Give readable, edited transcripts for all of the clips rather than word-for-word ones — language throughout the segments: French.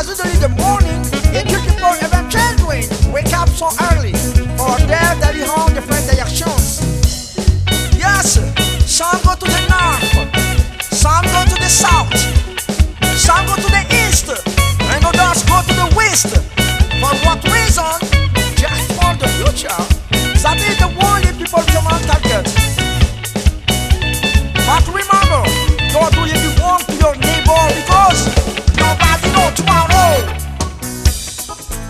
usually the morning, et Dieu qui pour even children wake up so early for their daily home different directions. Yes, some go to the north, some go to the south, some go to the east, and others go to the west. For what reason? Just for the future. That is the only people human target. But remember, don't do if you want to your neighbor because nobody knows tomorrow.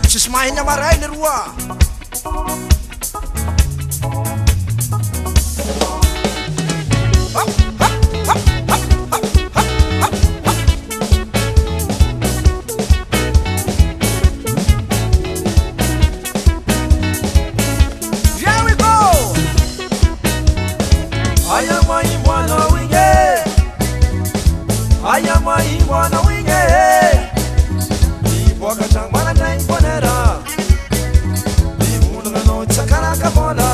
Sismahin niya maray ni Rua. Wanna wing it. Walk a tongue, one and nine bonera. The moon no Takanaka bona.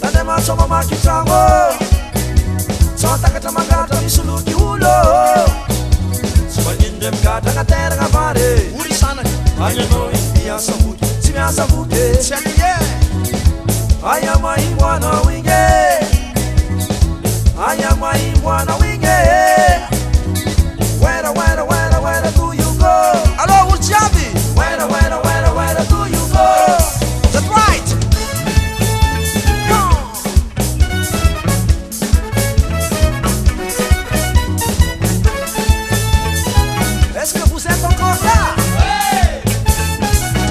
Tanema Soma Maki Tango. Sotakatamaga, Suluki Ulo. Swinging them got a terra mare. Urisana. I know India Samu, Simia Samuke. I am my wanna wing it. I am my wanna wing it. Where do you go? Hello, Ujabi. Where do you go? That's right. Est-ce que vous êtes encore là? Hey!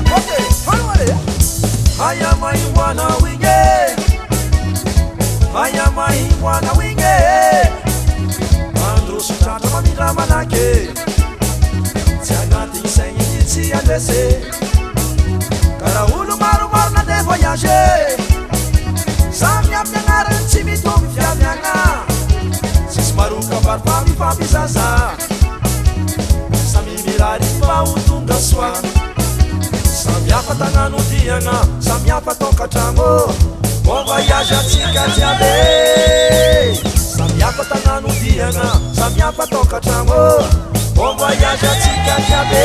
Ok, allez. I am my wanna wing it. I am my wanna wing it. Andro sutata mamira manake. Tiagati sengi si andese. Karaulu maru na de voyager. Samia miangara chimito mfia mianga. Sis maruka barfami fami sasa. Sami mirari pa utunga swa. Samia patanganu dianga. Samia patoka tango. Bon voyage à Tikatiabe. Samia patanganu dianga. Samia patoka tango. Bon voyage à Tikatiabe.